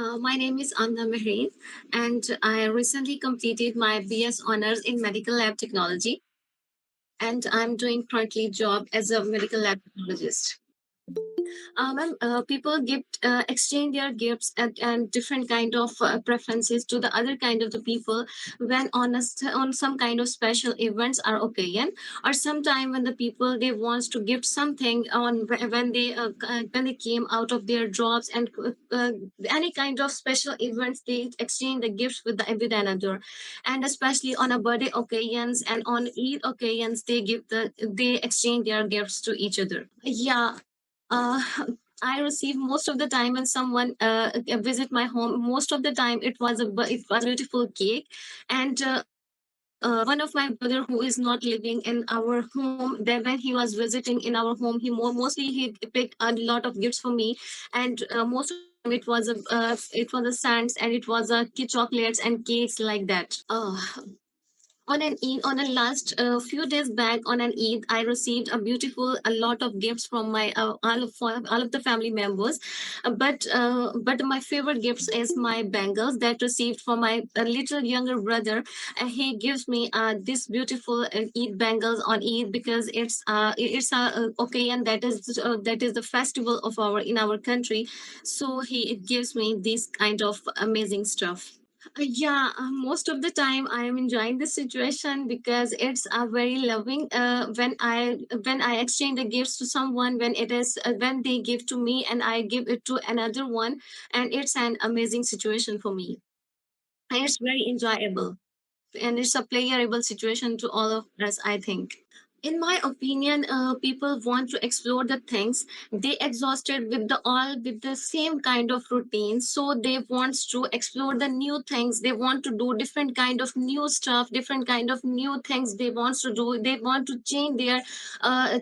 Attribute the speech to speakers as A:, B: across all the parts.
A: My name is Anna Mehreen, and I recently completed my BS honors in medical lab technology, and I'm doing currently job as a medical lab technologist. People exchange their gifts and different kind of preferences to the other kind of the people when on some kind of special events or occasion, or sometime when the people they wants to gift something on when they came out of their jobs and any kind of special events they exchange the gifts with another, and especially on a birthday occasions and on Eid occasions they exchange their gifts to each other. Yeah. uh, I receive most of the time when someone visit my home. Most of the time, it was a beautiful cake, and one of my brother who is not living in our home. Then when he was visiting in our home, mostly he picked a lot of gifts for me, and most of the time it was a sands and it was a chocolates and cakes like that. On an Eid, on a last few days back on an Eid, I received a lot of gifts from my all of the family members. But my favorite gifts is my bangles that received from my little younger brother. He gives me this beautiful Eid bangles on Eid because it's a occasion that is the festival of our in our country. So he gives me this kind of amazing stuff. Yeah, most of the time I am enjoying this situation because it's very loving. When I exchange the gifts to someone, when they give to me and I give it to another one, and it's an amazing situation for me. And it's very enjoyable, and it's a playable situation to all of us, I think. In my opinion, people want to explore the things they exhausted with the same kind of routine, so they wants to explore the new things. They want to do different kind of new stuff, different kind of new things they wants to do. They want to change their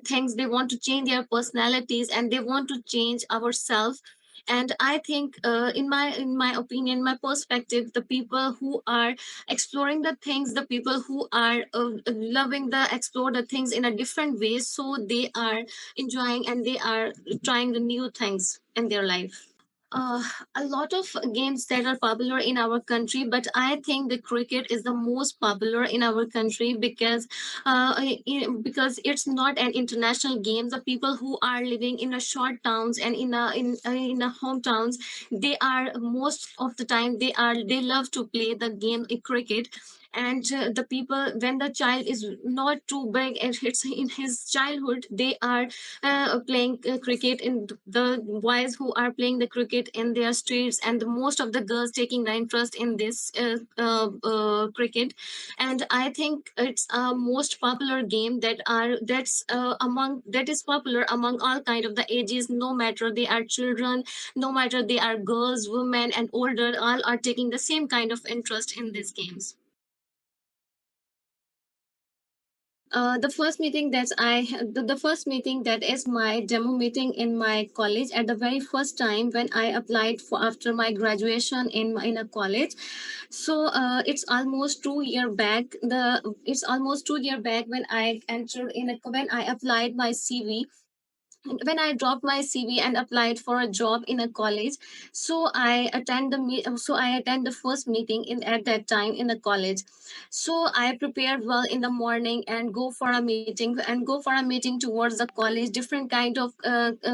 A: things. They want to change their personalities, and they want to change ourselves. And I think, in my opinion, my perspective, the people who are exploring the things, the people who are loving the explore the things in a different way, so they are enjoying and they are trying the new things in their life. uh, a lot of games that are popular in our country, but I think the cricket is the most popular in our country because it's not an international game. The people who are living in a short towns and in a hometowns, they are most of the time they love to play the game cricket. And the people, when the child is not too big and it's in his childhood, they are playing cricket, in the boys who are playing the cricket in their streets, and the most of the girls taking the interest in this cricket. And I think it's a most popular game that is popular among all kind of the ages, no matter they are children, no matter they are girls, women, and older, all are taking the same kind of interest in these games. The first meeting that is my demo meeting in my college at the very first time when I applied for after my graduation in a college. So it's almost 2 year back when I entered when I applied my CV, when I dropped my CV and applied for a job in a college. So I attend the first meeting in at that time in the college. So I prepared well in the morning and go for a meeting towards the college, different kind of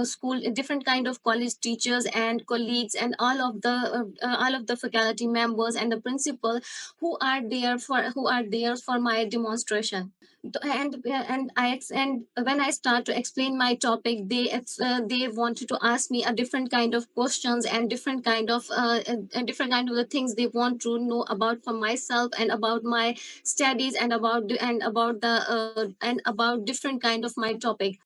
A: school, different kind of college teachers and colleagues, and all of the faculty members and the principal who are there for my demonstration. And when I start to explain my topic, they wanted to ask me a different kind of questions and different kind of the things they want to know about for myself and about my studies and about different kind of my topic.